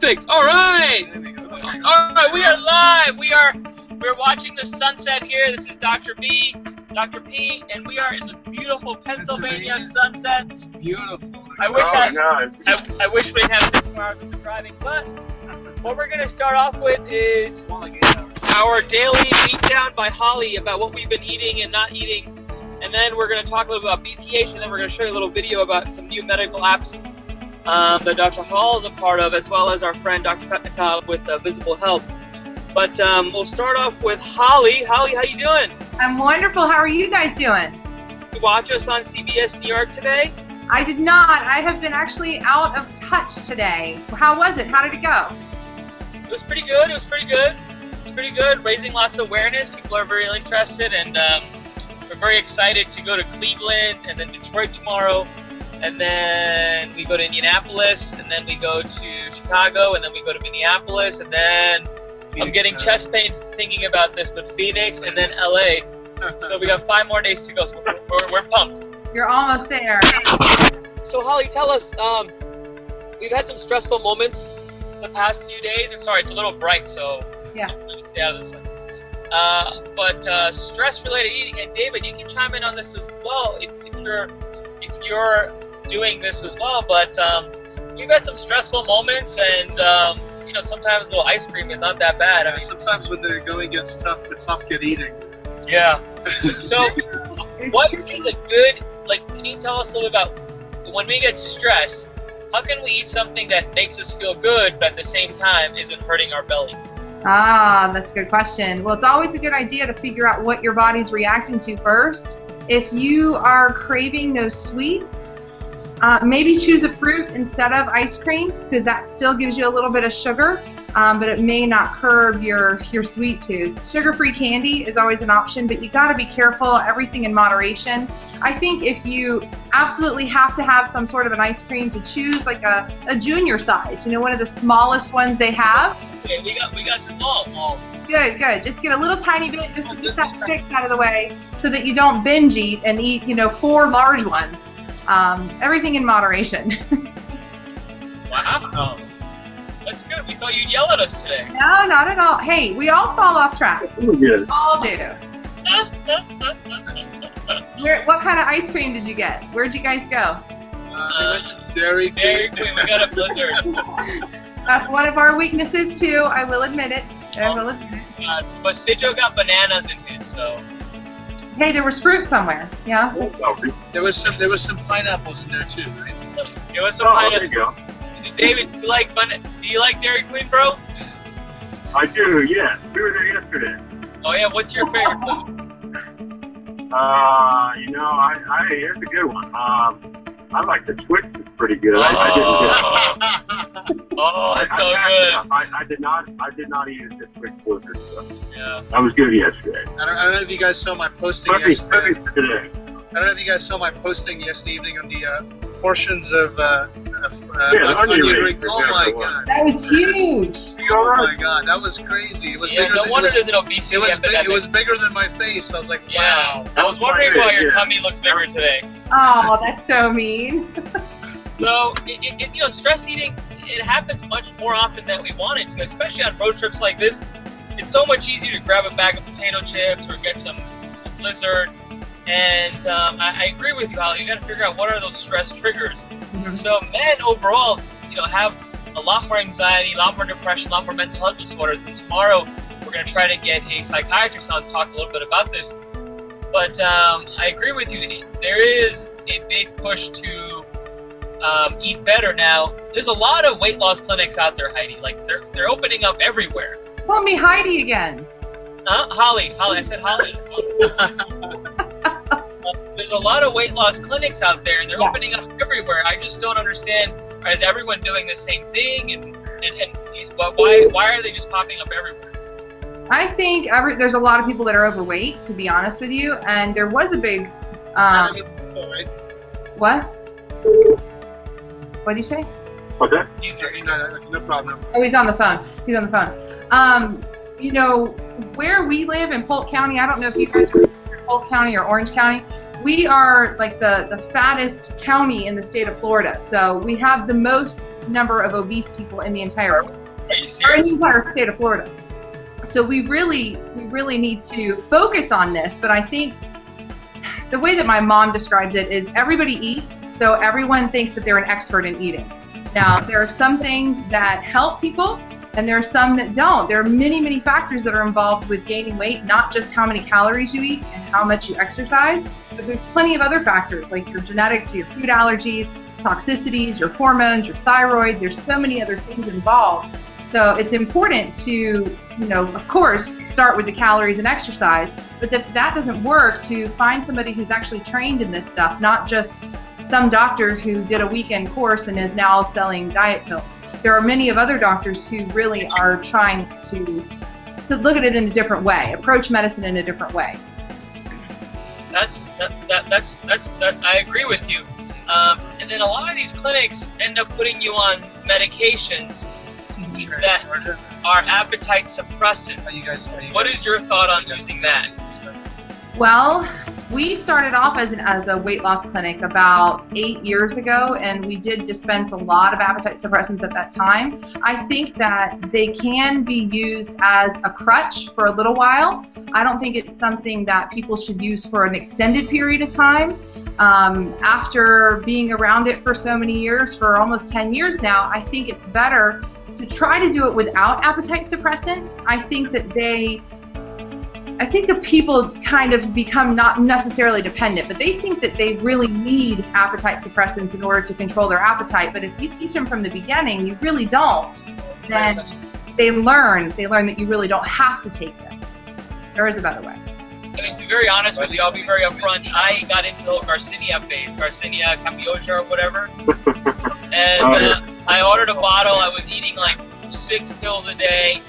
Perfect. All right. All right. We are live. We're watching the sunset here. This is Dr. P, and we are in the beautiful Pennsylvania sunset. It's beautiful. I wish I wish we didn't have 6 more hours of driving, but what we're going to start off with is our daily beatdown by Holly about what we've been eating and not eating. And then we're going to talk a little about BPH, and then we're going to show you a little video about some new medical apps that Dr. Hall is a part of, as well as our friend Dr. Petnikov with Visible Health. But we'll start off with Holly. Holly, how you doing? I'm wonderful. How are you guys doing? Did you watch us on CBS New York today? I did not. I have been actually out of touch today. How was it? How did it go? It was pretty good. It's pretty good. Raising lots of awareness. People are very interested, and we're very excited to go to Cleveland and then Detroit tomorrow. And then we go to Indianapolis, and then we go to Chicago, and then we go to Minneapolis, and then I'm getting chest pains thinking about this, but Phoenix, and then LA. So we got 5 more days to go, so we're pumped. You're almost there. So Holly, tell us, we've had some stressful moments the past few days, and sorry, it's a little bright, so yeah. Let me stay out of the sun. But stress-related eating, and David, you can chime in on this as well if you're doing this as well. But we've had some stressful moments, and you know, sometimes a little ice cream is not that bad. Yeah, I mean, sometimes when the going gets tough, the tough get eating. Yeah. So, what is a good, can you tell us a little bit about when we get stressed, how can we eat something that makes us feel good, but at the same time isn't hurting our belly? Ah, that's a good question. Well, it's always a good idea to figure out what your body's reacting to first. If you are craving those sweets, maybe choose a fruit instead of ice cream, because that still gives you a little bit of sugar, but it may not curb your sweet tooth. Sugar-free candy is always an option, but you got to be careful, everything in moderation. I think if you absolutely have to have some sort of an ice cream, to choose like a junior size, you know, one of the smallest ones they have. Okay, we got small. Good. Just get a little tiny bit just to get that stick out of the way so that you don't binge eat and eat, 4 large ones. Everything in moderation. Wow. That's good. We thought you'd yell at us today. No, not at all. Hey, we all fall off track. We all do. What kind of ice cream did you get? Where'd you guys go? We went to Dairy Queen. Dairy Queen. We got a blizzard. That's one of our weaknesses too. I will admit it. But Sidjo got bananas in his, so. Hey, there was fruit somewhere. Yeah. There was some pineapples in there too, right? There was some pineapple. There you go. David, do you like Dairy Queen, bro? I do, yes. We were there yesterday. Oh yeah, what's your favorite blizzard? Here's a good one. I like the Twix. It's pretty good. I didn't get it. Oh, that's so good. I did not eat the Twix blizzard. So. Yeah. That was good yesterday. I don't know if you guys saw my posting yesterday. Today. I don't know if you guys saw my posting yesterday evening on the portions of onion rings. Oh my god. That was huge. Oh my god, that was crazy. It was bigger no than wonder there's an obesity epidemic. It was bigger than my face. I was like, wow. I was wondering why your tummy looks bigger today. Oh, that's so mean. So, stress eating, it happens much more often than we want it to, especially on road trips like this. It's so much easier to grab a bag of potato chips or get some blizzard. And I agree with you, Holly. You got to figure out what are those stress triggers. Mm-hmm. So men overall, have a lot more anxiety, a lot more depression, a lot more mental health disorders. And tomorrow we're going to try to get a psychiatrist on to talk a little bit about this. But I agree with you. There is a big push to eat better now. There's a lot of weight loss clinics out there, Heidi. They're opening up everywhere. Call me Heidi again. Holly. I said Holly. There's a lot of weight loss clinics out there, and they're opening up everywhere. I just don't understand. Is everyone doing the same thing? And why are they just popping up everywhere? I think there's a lot of people that are overweight, to be honest with you. And there was a big. What? What did you say? What's that? No problem. Oh, he's on the phone. Where we live in Polk County, I don't know if you guys are in Polk County or Orange County. We are like the fattest county in the state of Florida. So we have the most number of obese people in the entire Are you or serious? in the entire state of Florida. So we really need to focus on this. But I think the way that my mom describes it is everybody eats, so everyone thinks that they're an expert in eating. Now, there are some things that help people, and there are some that don't. There are many, many factors that are involved with gaining weight, not just how many calories you eat and how much you exercise, but there's plenty of other factors like your genetics, your food allergies, toxicities, your hormones, your thyroid. There's so many other things involved. So it's important to, of course, start with the calories and exercise, but if that doesn't work, to find somebody who's actually trained in this stuff, not just some doctor who did a weekend course and is now selling diet pills. There are many of other doctors who really are trying to look at it in a different way, approach medicine in a different way. I agree with you. And then a lot of these clinics end up putting you on medications that are appetite suppressants. What is your thought on using that? Well, we started off as a weight loss clinic about 8 years ago, and we did dispense a lot of appetite suppressants at that time. I think that they can be used as a crutch for a little while. I don't think it's something that people should use for an extended period of time. After being around it for so many years, for almost 10 years now, I think it's better to try to do it without appetite suppressants. I think that the people kind of become not necessarily dependent, but they think that they really need appetite suppressants in order to control their appetite. But if you teach them from the beginning, you really don't, then they learn that you really don't have to take this. There is a better way. I mean, to be very honest with you, I'll be very upfront. I got into the whole Garcinia phase, Garcinia Cambogia or whatever. And I ordered a bottle. I was eating like 6 pills a day.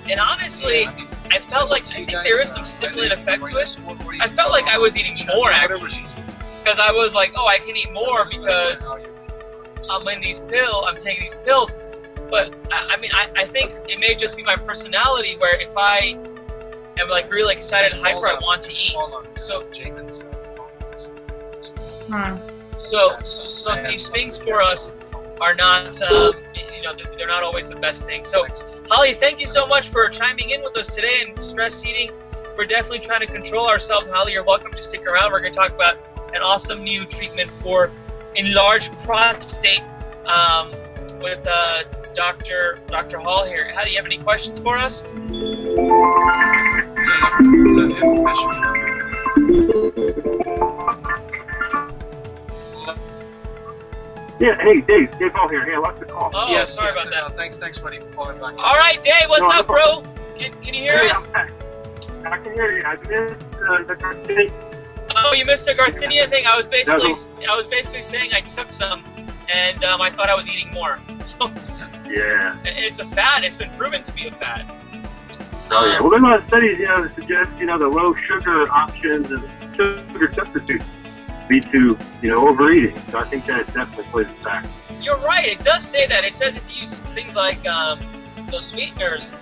And honestly, I felt like, I think there is some stimulant effect to it. I felt like I was eating more actually. Because I was like, oh, I can eat more because I'm taking these pills. But I think it may just be my personality where if I am like really excited and hyper, I want to eat. So these things for us are not, they're not always the best thing. So, Holly, thank you so much for chiming in with us today and stress eating. We're definitely trying to control ourselves. And Holly, you're welcome to stick around. We're going to talk about an awesome new treatment for enlarged prostate with Dr. Hall here. How do you have any questions for us? Yeah, hey, Dave Hall here. Hey, I lost the call. Oh, Yes, sorry about that. Thanks, buddy, for calling back. All right, Dave, what's up, bro? Can you hear us? I can hear you. I missed the Garcinia. Oh, you missed the Garcinia thing. I was basically saying I took some, and I thought I was eating more. So Yeah. it's a fad. It's been proven to be a fad. Oh yeah. Well, there's a lot of studies, that suggest, the low sugar options and sugar substitutes lead to, overeating. So I think that definitely plays a factor. You're right. It does say that. It says if you use things like those sweeteners,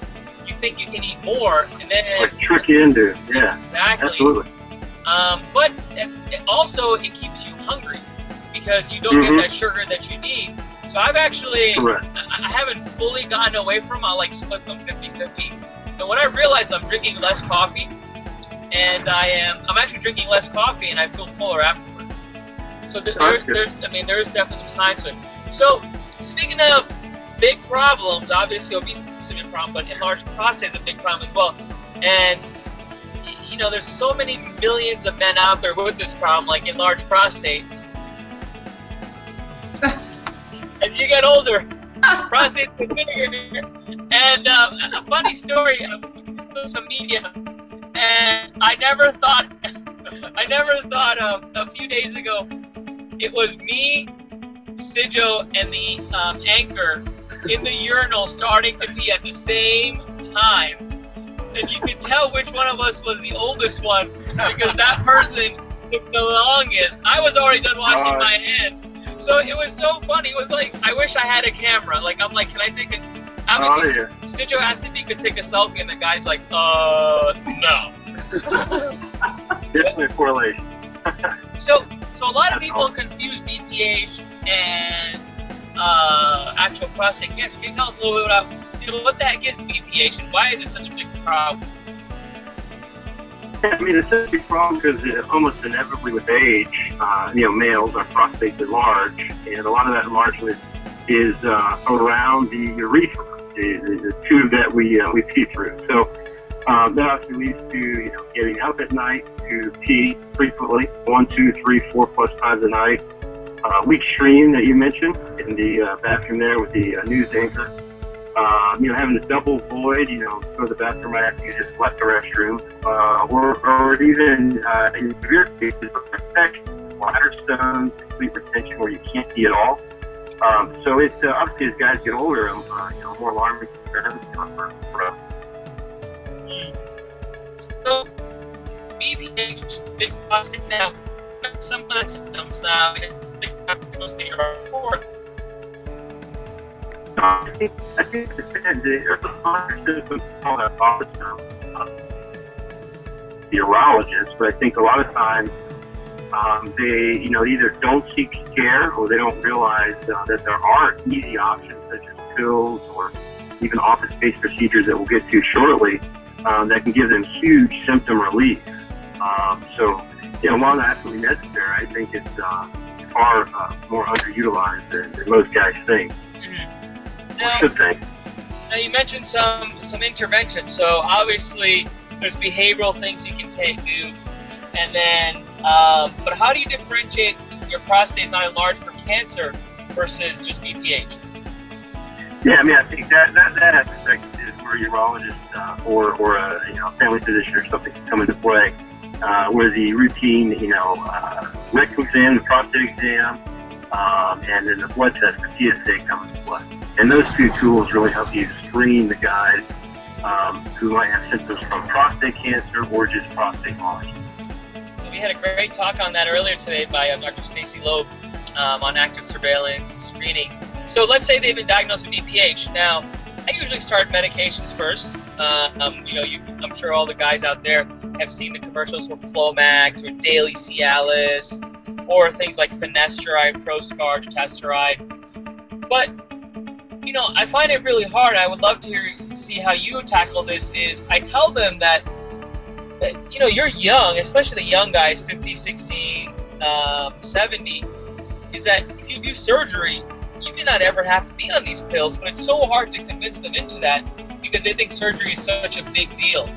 you think you can eat more, and then Like trick you into, yeah. Exactly. Absolutely. But it keeps you hungry because you don't get that sugar that you need. So I've actually, Correct. I haven't fully gotten away from it. I'll like split them 50-50. But when I realized I'm drinking less coffee, and I'm actually drinking less coffee, and I feel fuller afterwards. So there is definitely some science to it. So speaking of big problems, obviously obesity is a big problem, but enlarged prostate is a big problem as well. And there's so many millions of men out there with this problem, like enlarged prostate. As you get older, prostates get bigger. And a funny story, some media, and I never thought a few days ago, it was me, Sidjo, and the anchor in the urinal starting to pee at the same time. And you could tell which one of us was the oldest one because that person took the longest. I was already done washing my hands. So it was so funny. It was like, I wish I had a camera. Like, I'm like, can I take a... Obviously, Sidjo asked if he could take a selfie, and the guy's like, no. Definitely a correlation. So a lot of people confuse BPH and actual prostate cancer. Can you tell us a little bit about what the heck is BPH and why is it such a big problem? I mean, it's such a big problem because almost inevitably with age, males, our prostates enlarge, and a lot of that enlargement is around the urethra, the tube that we pee through. So that obviously leads to getting up at night to pee frequently, 1, 2, 3, 4+ times a night. Weak stream that you mentioned in the bathroom there with the news anchor. Having a double void, go to the bathroom right after you just left the restroom, or even in severe cases, infection, bladder stones, complete retention where you can't pee at all. So it's obviously as guys get older, more alarming concerns for us. So BPH, big prostate now. Some of the symptoms now. I think it depends. There's a lot of symptoms called the urologist, but I think a lot of times they either don't seek care or they don't realize that there are easy options such as pills or even office-based procedures that we'll get to shortly that can give them huge symptom relief. While that's absolutely necessary, I think it's far more underutilized than most guys think. Now, now you mentioned some intervention. So obviously there's behavioral things you can do, and then but how do you differentiate your prostate is not enlarged from cancer versus just BPH? Yeah, I mean, I think that aspect is where a urologist or a family physician or something can come into play, where the routine rectal exam, the prostate exam, and then the blood test, the PSA, come into play. And those two tools really help you screen the guys who might have symptoms from prostate cancer or just prostate enlargement. So we had a great talk on that earlier today by Dr. Stacy Loeb on active surveillance and screening. So let's say they've been diagnosed with BPH. Now, I usually start medications first. I'm sure all the guys out there have seen the commercials for Flomax or Daily Cialis or things like finasteride, Proscarge, Tasteride. But I find it really hard. I would love to see how you tackle this. Is I tell them that you're young, especially the young guys, 50, 60, 70, is that if you do surgery, you may not ever have to be on these pills, but it's so hard to convince them into that because they think surgery is such a big deal.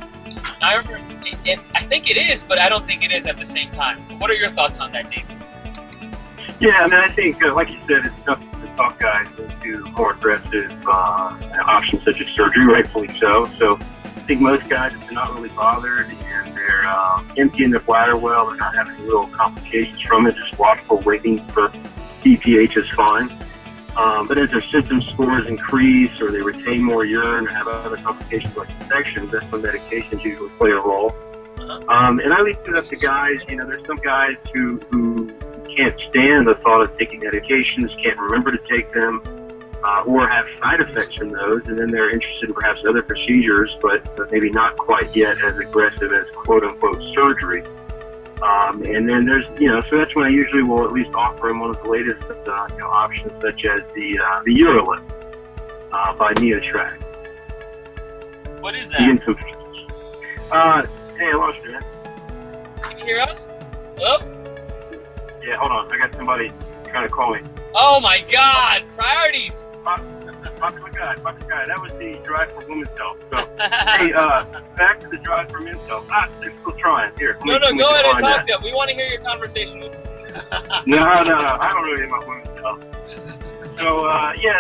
I remember, and I think it is, but I don't think it is at the same time. What are your thoughts on that, Dave? Yeah, I mean, I think, like you said, it's tough to talk guys into more aggressive options such as surgery, rightfully so. So I think most guys, if they're not really bothered and they're emptying their bladder well, they're not having real complications from it, just watchful waiting for BPH is fine. But as their symptom scores increase or they retain more urine or have other complications like infections, that's when medications usually play a role. And I leave it up to guys, there's some guys who can't stand the thought of taking medications, can't remember to take them, or have side effects from those, and then they're interested in perhaps other procedures, but maybe not quite yet as aggressive as quote-unquote surgery. And then there's, so that's when I usually will at least offer them one of the latest options, such as the UroLift by NeoTract. What is that? Hey, I lost you, man. Can you hear us? Hello? Yeah, hold on. I got somebody trying to call me. Oh my God! Priorities! Fuck my God. That was the Drive for Women's Health. So, hey, back to the Drive for Men's Health. They're still trying. Here. No, go ahead and talk to them. We want to hear your conversation with them. No. I don't really hear about women's health. So,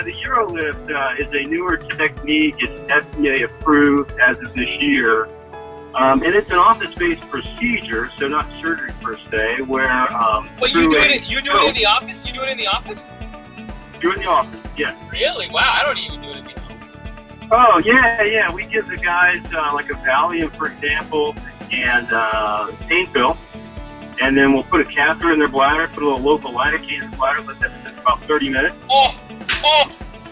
the UroLift is a newer technique. It's FDA approved as of this year. And it's an office-based procedure, so not surgery per se, where... But you do it in the office? You do it in the office? Do it in the office, yes. Really? Wow, I don't even do it in the office. Oh, yeah. We give the guys like a Valium, for example, and pain pill. And then we'll put a catheter in their bladder, put a little local lidocaine in the bladder, let that sit for about 30 minutes. Oh!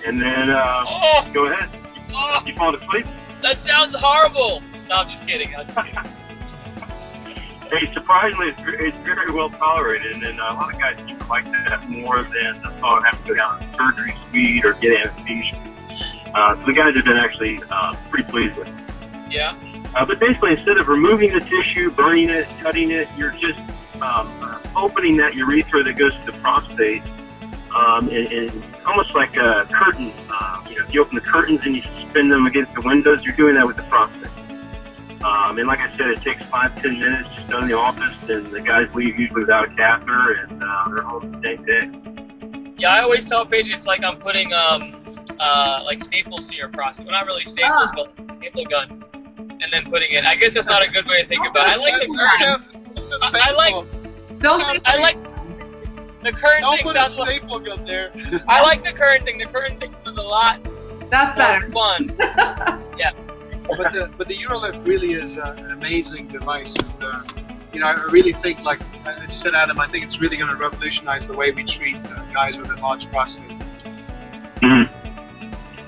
And then go ahead. You fall asleep? That sounds horrible! No, I'm just kidding. Hey, surprisingly, it's very well tolerated, and then a lot of guys seem to like that more than the thought of having to go down to the surgery suite or get anesthesia. So the guys have been actually pretty pleased with it. Yeah. But basically, instead of removing the tissue, burning it, cutting it, you're just opening that urethra that goes to the prostate, and almost like a curtain. If you open the curtains and you spin them against the windows, you're doing that with the prostate. And like I said, it takes 5-10 minutes, just done in the office, and the guys leave usually without a catheter, and they're home the same day. Yeah, I always tell patients like I'm putting like staples to your prostate. Well, not really staples, but staple gun, and then putting it. I guess that's not a good way to think about it. I like the current Don't thing. put a staple gun there. I like the current thing. The current thing was a lot That's better. fun. Yeah. But the UroLift really is an amazing device, and I really think, like as you said, Adam, I think it's really going to revolutionize the way we treat guys with enlarged prostate. Mm-hmm.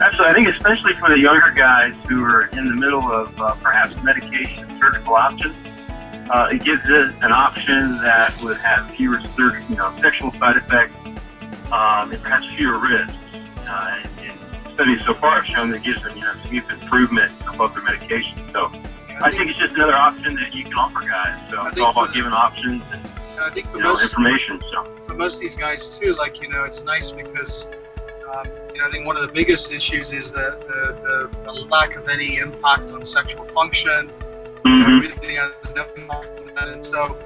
Absolutely, I think especially for the younger guys who are in the middle of perhaps medication and surgical options, it gives us an option that would have fewer sexual side effects and perhaps fewer risks. And studies so far have shown that it gives them significant improvement above their medication. So I think it's just another option that you can offer guys. So it's all about giving options and I think for most information. So for most of these guys too, it's nice because I think one of the biggest issues is the lack of any impact on sexual function. Mm-hmm. Really has no impact on that. And so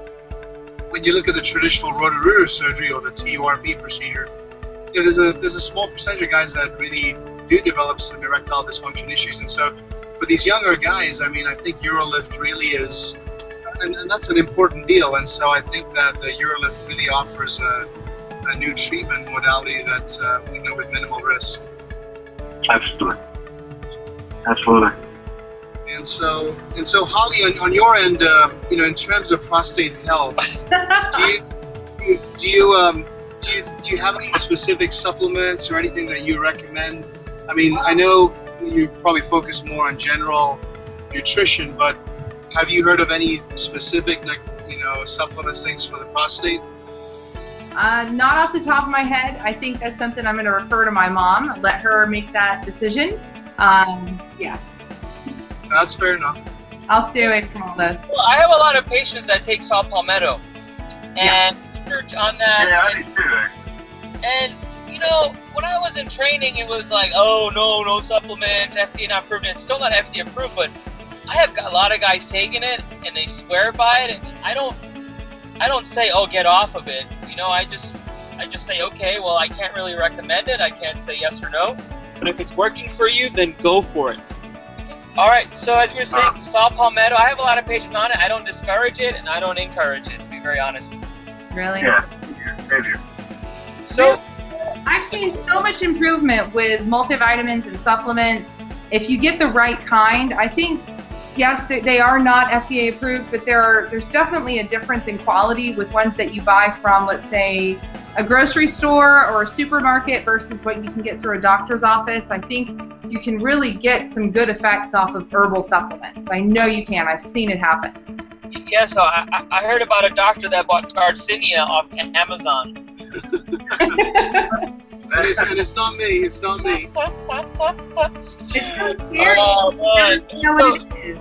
when you look at the traditional Roto-Rooter surgery or the TURP procedure, there's a small percentage of guys that really do develop some erectile dysfunction issues. And so for these younger guys, I think UroLift really is, and that's an important deal. And so I think that the UroLift really offers a new treatment modality that with minimal risk. Absolutely. And so Holly, on your end, in terms of prostate health, do you have any specific supplements or anything that you recommend? I know you probably focus more on general nutrition, but have you heard of any specific, supplements, things for the prostate? Not off the top of my head. I think that's something I'm going to refer to my mom. Let her make that decision. Yeah. That's fair enough. I'll stay away from all this. Well, I have a lot of patients that take saw palmetto, and research on that. Yeah, I do too. And when I was in training, it was like, oh no supplements, FDA not approved. And it's still not FDA approved, but I have a lot of guys taking it and they swear by it, and I don't say, oh, get off of it. I just say, okay, well, I can't really recommend it. I can't say yes or no. But if it's working for you, then go for it. All right. So as we were saying, saw palmetto. I have a lot of patients on it. I don't discourage it and I don't encourage it, to be very honest with you. Really? Yeah. Maybe. So I've seen so much improvement with multivitamins and supplements. If you get the right kind, I think, yes, they are not FDA approved, but there's definitely a difference in quality with ones that you buy from, let's say, a grocery store or a supermarket versus what you can get through a doctor's office. I think you can really get some good effects off of herbal supplements. I know you can. I've seen it happen. yeah, so I heard about a doctor that bought Garcinia off Amazon. And it's not me. It's not me. It's so scary. Oh, man. You know what it is.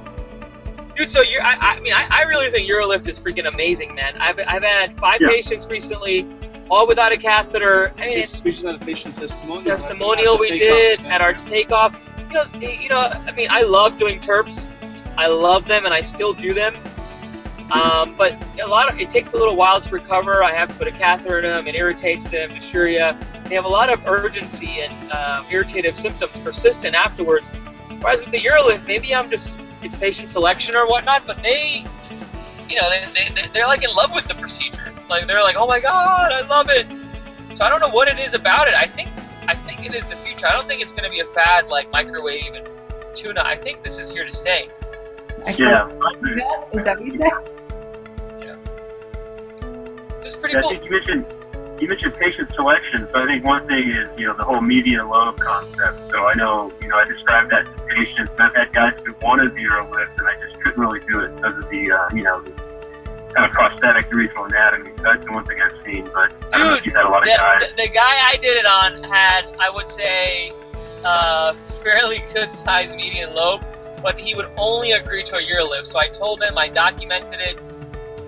Dude, so I really think UroLift is freaking amazing, man. I've had 5 patients recently, all without a catheter. I mean, We just had a patient testimonial. Testimonial we did at our takeoff. I love doing TURPs. I love them, and I still do them. But it takes a little while to recover. I have to put a catheter in them. It irritates them, dysuria. They have a lot of urgency and irritative symptoms persistent afterwards. Whereas with the UroLift, maybe it's patient selection or whatnot, but they're like in love with the procedure. Like they're like, oh my god, I love it. So I don't know what it is about it. I think it is the future. I don't think it's going to be a fad like microwave and tuna. I think this is here to stay. Yeah. Is that what you said? It's pretty I cool. think you mentioned patient selection, so I think one thing is, the whole median low concept. So I know, I described that to patients. I've had guys who wanted the UroLift, and I just couldn't really do it because of the kind of prosthetic urethral anatomy. So that's the one thing I've seen, but I don't know if you've had a lot of guys. The guy I did it on had, I would say, fairly good sized median lobe, but he would only agree to a UroLift. So I told him, I documented it,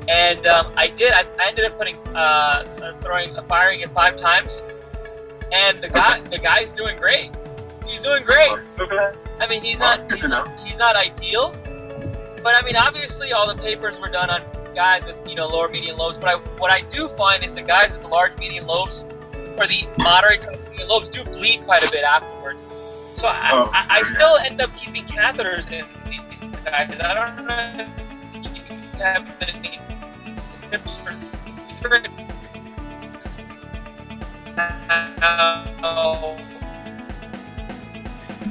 and I ended up firing it 5 times, and the guy's doing great. He's doing great. Okay. I mean, he's not ideal, but I mean, obviously all the papers were done on guys with, you know, lower median lobes. But what I do find is the guys with the large median lobes or the moderate to median lobes do bleed quite a bit afterwards. So I still end up keeping catheters in these guys. I don't know if you have any tips for tricks.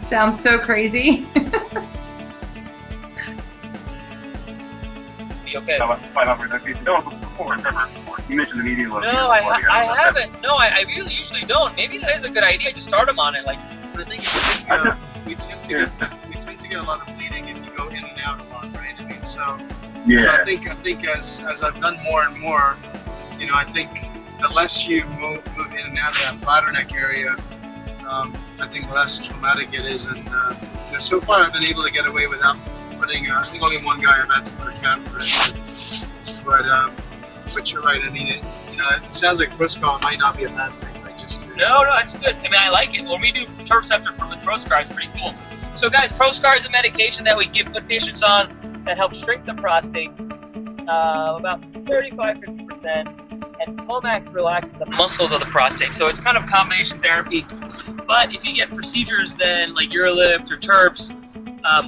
Sounds so crazy. Be okay. You mentioned the median lobe. No, I haven't. No, I really usually don't. Maybe that is a good idea. Just start them on it, like. But I think we tend to get a lot of bleeding if you go in and out a lot, right? I mean, so I think as I've done more and more, you know, I think the less you move in and out of that bladder neck area, I think the less traumatic it is. And you know, so far I've been able to get away without putting. I think only one guy I've had to put a catheter in. But you're right. I mean, it sounds like Proscar might not be a bad thing. No, it's good. I mean, I like it. When we do Turfceptor with Proscar, it's pretty cool. So, guys, Proscar is a medication that we put patients on that helps shrink the prostate about 35-50%, and Pomax relaxes the muscles of the prostate. So it's kind of combination therapy. But if you get procedures then like UroLift or TURPs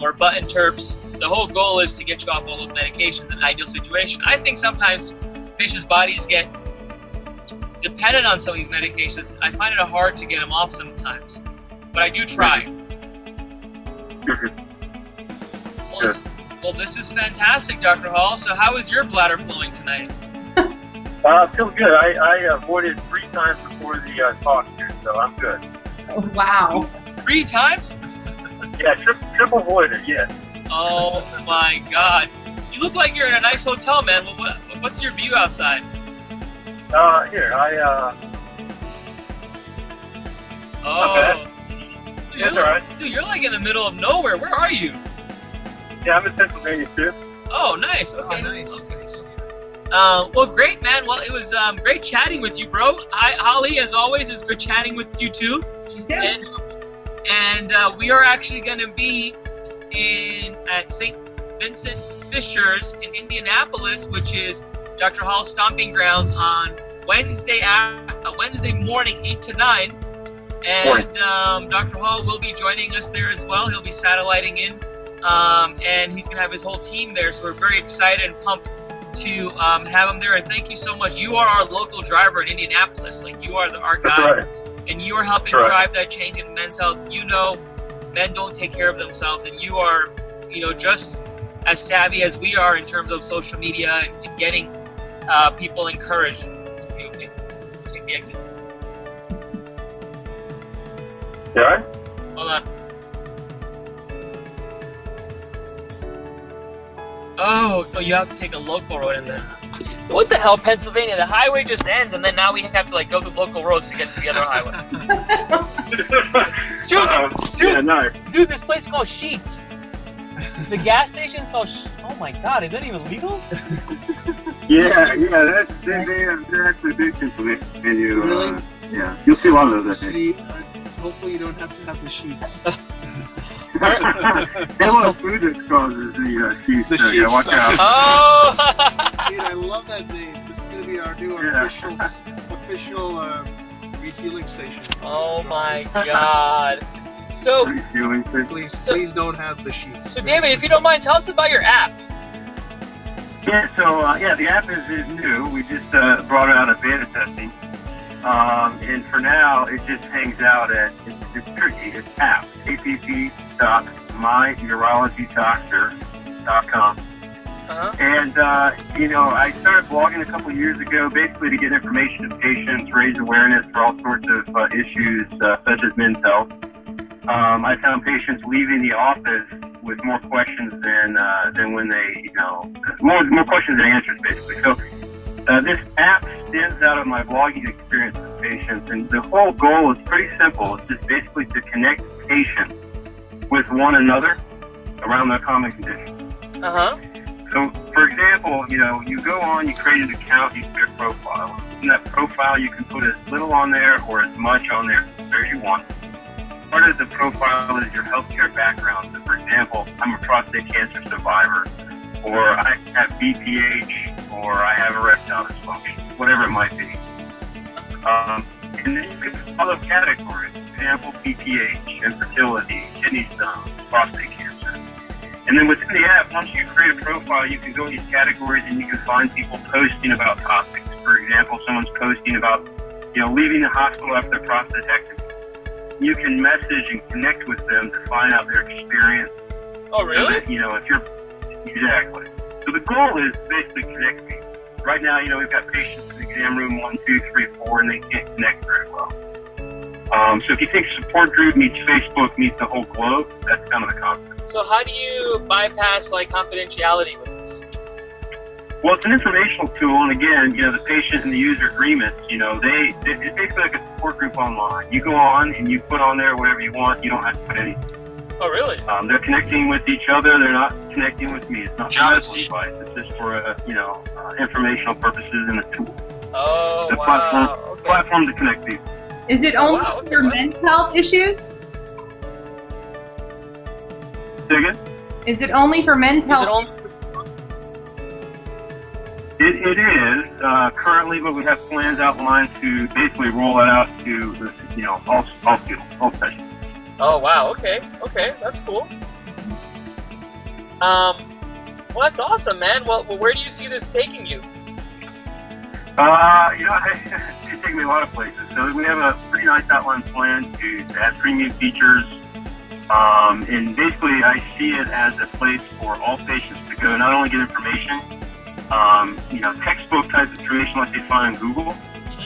or button TURPs, the whole goal is to get you off all those medications in an ideal situation. I think sometimes patients' bodies get dependent on some of these medications. I find it hard to get them off sometimes, but I do try. Well, this is fantastic, Dr. Hall. So how is your bladder flowing tonight? Feels good. I avoided 3 times before the talk here, so I'm good. Oh, wow. 3 times? Yeah, triple avoided, yes. Oh my God. You look like you're in a nice hotel, man. What's your view outside? Here, Oh. Dude, Dude, you're like in the middle of nowhere. Where are you? Yeah, I'm in Pennsylvania too. Oh, nice. Okay. Oh, nice. Well, great, man. Well, it was great chatting with you, bro. Holly, as always, it's good chatting with you too. And we are actually going to be at St. Vincent Fishers in Indianapolis, which is Dr. Hall's stomping grounds, on Wednesday morning, 8 to 9. And Dr. Hall will be joining us there as well. He'll be satelliting in, and he's going to have his whole team there. So we're very excited and pumped to have him there. And thank you so much. You are our local driver in Indianapolis. Like, you are our guy. Right. And you are helping drive that change in men's health. You know, men don't take care of themselves, and you are, just as savvy as we are in terms of social media and getting people encouraged. Okay. Take the exit. You all right? Hold on. Oh, you have to take a local road in there. What the hell, Pennsylvania? The highway just ends, and then now we have to go through local roads to get to the other highway. Dude, this place is called Sheetz. The gas station's called. Oh my God, is that even legal? Yeah, they're actually big Pennsylvania. Really? Yeah, you'll see a lot of those, I think. Hopefully you don't have to have the sheets. They want a food that causes the sheets. The so sheets. watch out. Oh! Dude, I love that name. This is going to be our new official refueling station. Oh my God. So, please don't have the sheets. So David, if you don't mind, tell us about your app. Yeah, so the app is new. We just brought it out of beta testing. And for now, it just hangs out at, it's tricky, it's app.myurologydoctor.com. And, I started blogging a couple years ago, basically to get information to patients, raise awareness for all sorts of issues, such as men's health. I found patients leaving the office with more questions than when they, you know, more questions than answers, basically. So this app stems out of my blogging experience with patients, and the whole goal is pretty simple. It's just basically to connect patients with one another around their common conditions. So, for example, you know, you go on, you create an account, you create a profile. In that profile, you can put as little on there or as much on there as you want. Part of the profile is your healthcare background. So, for example, I'm a prostate cancer survivor, or I have BPH, or I have erectile dysfunction, whatever it might be. And then you can follow categories. For example, BPH, infertility, kidney stones, prostate cancer. And then within the app, once you create a profile, you can go in these categories and you can find people posting about topics. For example, someone's posting about, you know, leaving the hospital after their prostatectomy. You can message and connect with them to find out their experience. Oh, really? So that, you know, if you're, exactly. So the goal is basically connect people. Right now, you know, we've got patients in the exam room 1, 2, 3, 4, and they can't connect very well. So if you think support group meets Facebook meets the whole globe, that's kind of the concept. So how do you bypass like confidentiality with this? Well, it's an informational tool, and again, you know, the patient and the user agreements, you know, it's basically like a support group online. You go on and you put on there whatever you want. You don't have to put anything. Oh, really? They're connecting with each other. They're not connecting with me. It's not medical advice. It's just for, you know, informational purposes and a tool. Oh, the wow. platform to connect people. Is it only for men's health issues? Say again? Is it only for men's health? It is currently, but we have plans outlined to basically roll it out to the, you know, all fields, all specialties. Oh, wow. Okay, that's cool. Well, that's awesome, man. Well, where do you see this taking you? You know, it's taking me a lot of places. So we have a pretty nice outline plan to add premium features. And basically, I see it as a place for all patients to go, not only get information, you know, textbook type information like they find on Google,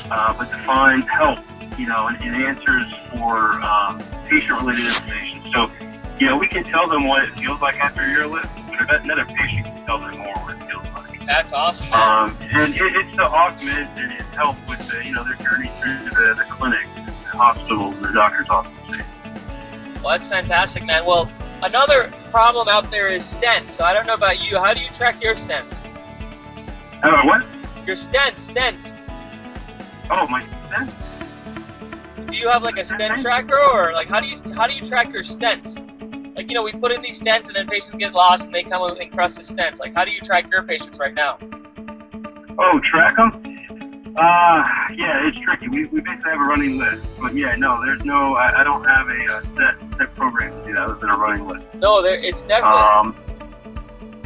but to find help, you know, and answers for patient-related information. So, you know, we can tell them what it feels like after your list, but another patient can tell them more what it feels like. That's awesome. And it's to augment and help with the, you know, their journey through the clinics, the hospitals, the doctor's offices. Well, that's fantastic, man. Well, another problem out there is stents. So I don't know about you. How do you track your stents? What? Your stents. Oh, my stents? Do you have like a stent tracker, or like how do you track your stents? Like, you know, we put in these stents and then patients get lost and they come and cross the stents. Like, how do you track your patients right now? Oh, track them? Yeah, it's tricky. We basically have a running list. But yeah, no, there's no, I don't have a set program to do that other than a running list. No, it's definitely.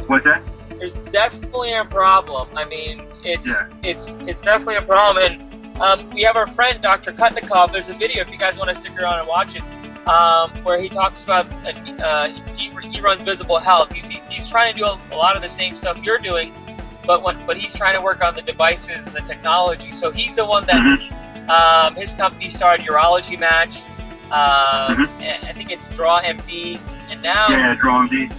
What's that? There's definitely a problem. I mean, it's definitely a problem. And we have our friend, Dr. Kutnikov. There's a video if you guys want to stick around and watch it. Where he talks about he runs Visible Health. He's trying to do a lot of the same stuff you're doing, but he's trying to work on the devices and the technology. So he's the one that his company started Urology Match. I think it's DrawMD, and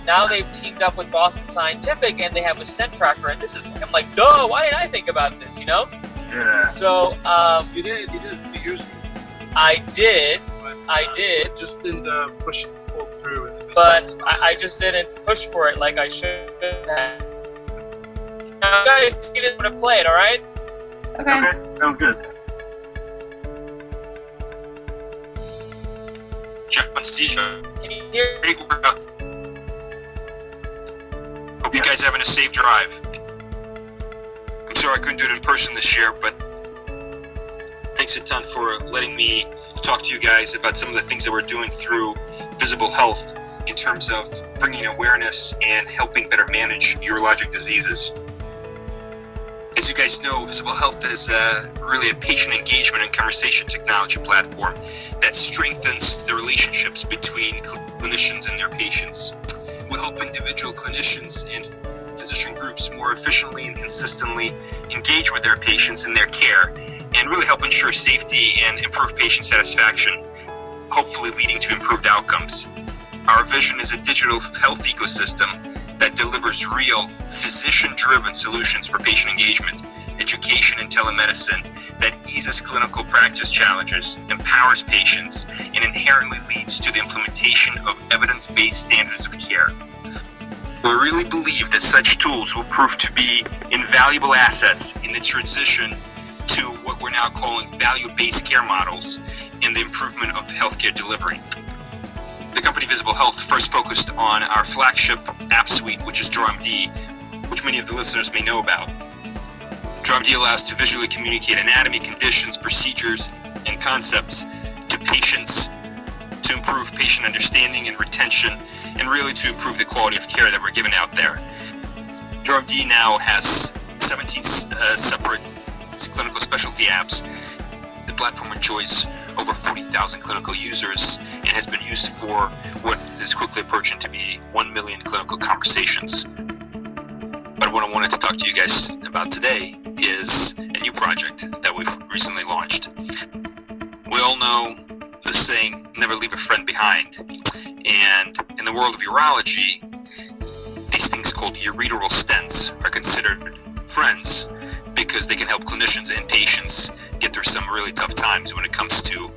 now they've teamed up with Boston Scientific and they have a stent tracker. And this is, I'm like, duh! Why didn't I think about this? You know? Yeah. So you did a few years ago. I did. Just didn't pull through. But I just didn't push for it like I should have. Now, you guys see this when I play it, all right? Okay, sounds good. John Steve. Can you hear? Great work. Hope you guys are having a safe drive. I'm sorry I couldn't do it in person this year, but thanks a ton for letting me talk to you guys about some of the things that we're doing through Visible Health in terms of bringing awareness and helping better manage urologic diseases. As you guys know, Visible Health is really a patient engagement and conversation technology platform that strengthens the relationships between clinicians and their patients. We'll help individual clinicians and physician groups more efficiently and consistently engage with their patients in their care and really help ensure safety and improve patient satisfaction, hopefully leading to improved outcomes. Our vision is a digital health ecosystem that delivers real, physician-driven solutions for patient engagement, education, and telemedicine that eases clinical practice challenges, empowers patients, and inherently leads to the implementation of evidence-based standards of care. We really believe that such tools will prove to be invaluable assets in the transition to what we're now calling value-based care models and the improvement of healthcare delivery. The company Visible Health first focused on our flagship app suite, which is DrawMD, which many of the listeners may know about. DrawMD allows to visually communicate anatomy, conditions, procedures, and concepts to patients to improve patient understanding and retention, and really to improve the quality of care that we're giving out there. DrawMD now has 17 separate clinical specialty apps. The platform enjoys over 40,000 clinical users and has been used for what is quickly approaching to be 1 million clinical conversations. But what I wanted to talk to you guys about today is a new project that we've recently launched. We all know the saying, never leave a friend behind. And in the world of urology, these things called ureteral stents are considered friends because they can help clinicians and patients get through some really tough times when it comes to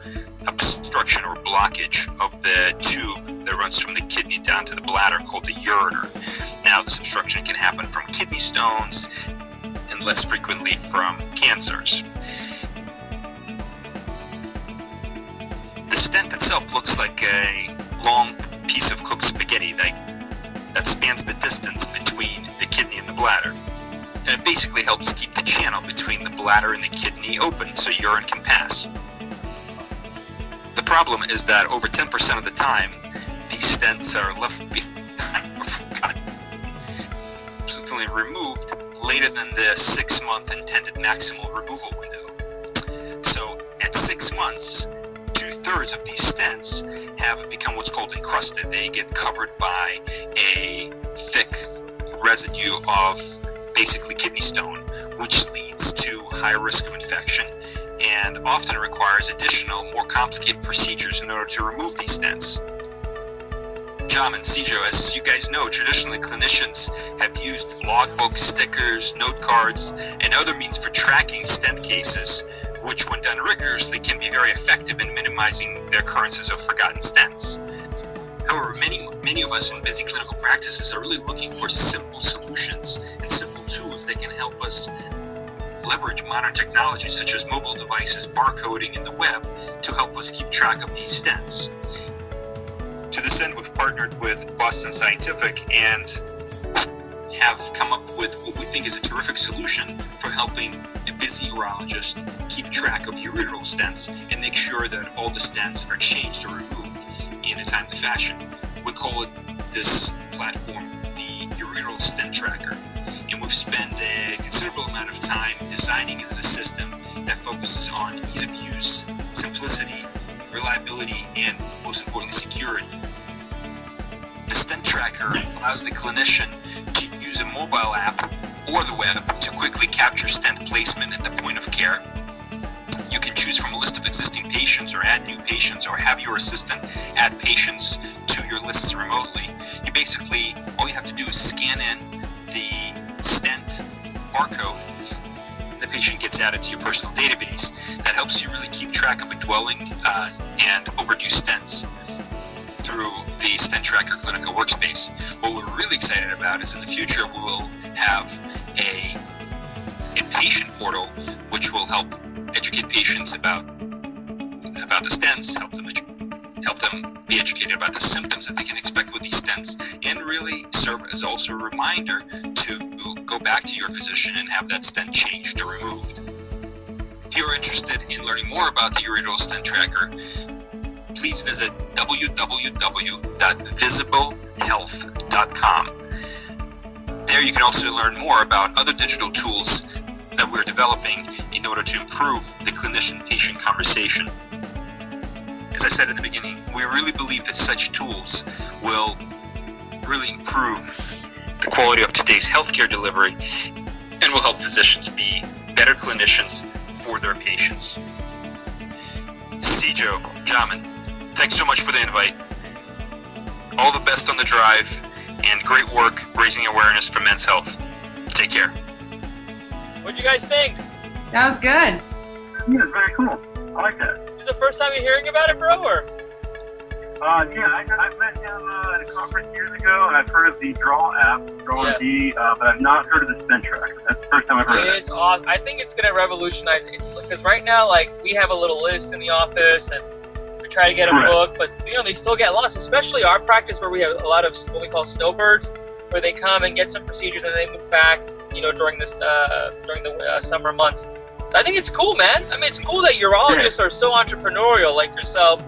obstruction or blockage of the tube that runs from the kidney down to the bladder called the ureter. Now, this obstruction can happen from kidney stones and less frequently from cancers. The stent itself looks like a long piece of cooked spaghetti that spans the distance between the kidney and the bladder. And it basically helps keep the channel between the bladder and the kidney open so urine can pass. The problem is that over 10% of the time, these stents are left behind or forgotten, subsequently removed later than the 6-month intended maximal removal window. So at 6 months, 2/3 of these stents have become what's called encrusted. They get covered by a thick residue of basically kidney stone, which leads to high risk of infection and often requires additional, more complicated procedures in order to remove these stents. John and Sijo, as you guys know, traditionally clinicians have used logbooks, stickers, note cards, and other means for tracking stent cases, which when done rigorously can be very effective in minimizing the occurrences of forgotten stents. However, many of us in busy clinical practices are really looking for simple solutions and simple tools that can help us leverage modern technology such as mobile devices, barcoding, and the web to help us keep track of these stents. To this end, we've partnered with Boston Scientific and have come up with what we think is a terrific solution for helping a busy urologist keep track of ureteral stents and make sure that all the stents are changed or removed in a timely fashion. We call it this platform the Ureteral Stent Tracker, and we've spent a considerable amount of time designing the system that focuses on ease of use, simplicity, reliability, and most importantly, security. The Stent Tracker allows the clinician to use a mobile app or the web to quickly capture stent placement at the point of care. You can choose from a list of existing patients or add new patients or have your assistant add patients to your lists remotely. All you have to do is scan in the stent barcode and the patient gets added to your personal database. That helps you really keep track of indwelling and overdue stents through the Stent Tracker Clinical Workspace. What we're really excited about is in the future we will have a patient portal which will help educate patients about the stents, help them be educated about the symptoms that they can expect with these stents, and really serve as also a reminder to go back to your physician and have that stent changed or removed. If you're interested in learning more about the Ureteral Stent Tracker, please visit www.visiblehealth.com. There you can also learn more about other digital tools that we're developing in order to improve the clinician-patient conversation. As I said in the beginning, we really believe that such tools will really improve the quality of today's healthcare delivery and will help physicians be better clinicians for their patients. Sijo, Jamin, thanks so much for the invite. All the best on the drive, and great work raising awareness for men's health. Take care. What'd you guys think? That was good. Yeah, it's very cool. I like that. Is this the first time you're hearing about it, bro? Or? Yeah, I met him at a conference years ago, and I've heard of the Draw app, Draw-MD, but I've not heard of the SpinTrack. That's the first time I've heard of it. It's awesome. I think it's gonna revolutionize it. It's because right now, like, we have a little list in the office, and we try to get them booked, but they still get lost. Especially our practice, where we have a lot of what we call snowbirds, where they come and get some procedures and they move back, during this during the summer months. So I think it's cool, man. I mean, it's cool that urologists are so entrepreneurial, like yourself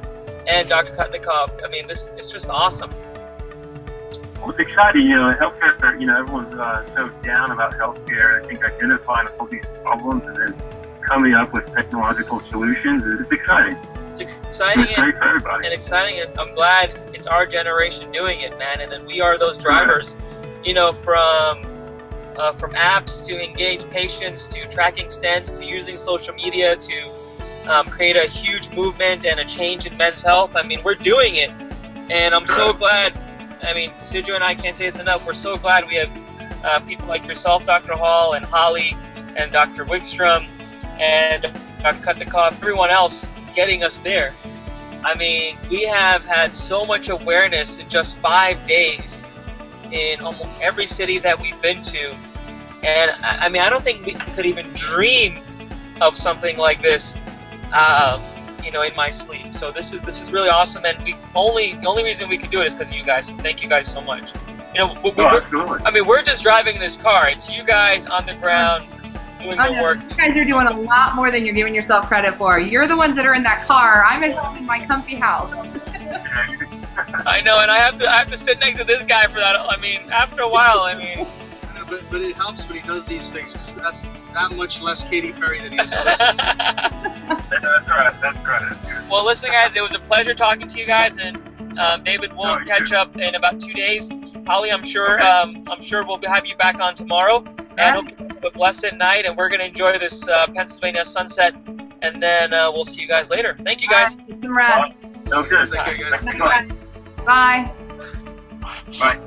and Dr. Kutnikov. I mean, it's just awesome. Well, it's exciting, healthcare, everyone's so down about healthcare. I think identifying all these problems and then coming up with technological solutions is exciting. It's exciting It's great for everybody. and exciting, and I'm glad it's our generation doing it, man. And then we are those drivers, from apps to engage patients to tracking stents to using social media to create a huge movement and a change in men's health. I mean, we're doing it, and I'm so glad. I mean, Sidhu and I can't say this enough. We're so glad we have people like yourself, Dr. Hall, and Holly, and Dr. Wigstrom, and Dr. Kutnikov, everyone else getting us there. I mean, we have had so much awareness in just 5 days in almost every city that we've been to. And I mean, I don't think we could even dream of something like this, in my sleep. So this is really awesome, and the only reason we could do it is because of you guys. Thank you guys so much. We're just driving this car. It's you guys on the ground doing the work. You guys are doing a lot more than you're giving yourself credit for. You're the ones that are in that car. I'm at home in my comfy house. I know, and I have to sit next to this guy for that. I mean, after a while, But it helps when he does these things. 'Cause that's that much less Katy Perry than he used to listen to. That's right. Well, listen, guys, it was a pleasure talking to you guys, and David, we'll catch up in about 2 days. Holly, I'm sure we'll have you back on tomorrow. And hope you have a blessed night, and we're gonna enjoy this Pennsylvania sunset, and then we'll see you guys later. Thank you, guys. Get some rest. Sounds good. Take care, guys. Bye. Bye. Bye.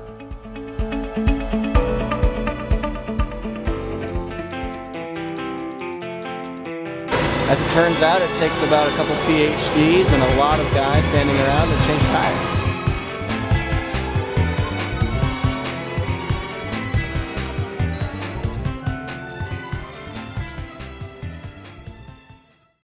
As it turns out, it takes about a couple PhDs and a lot of guys standing around to change tires.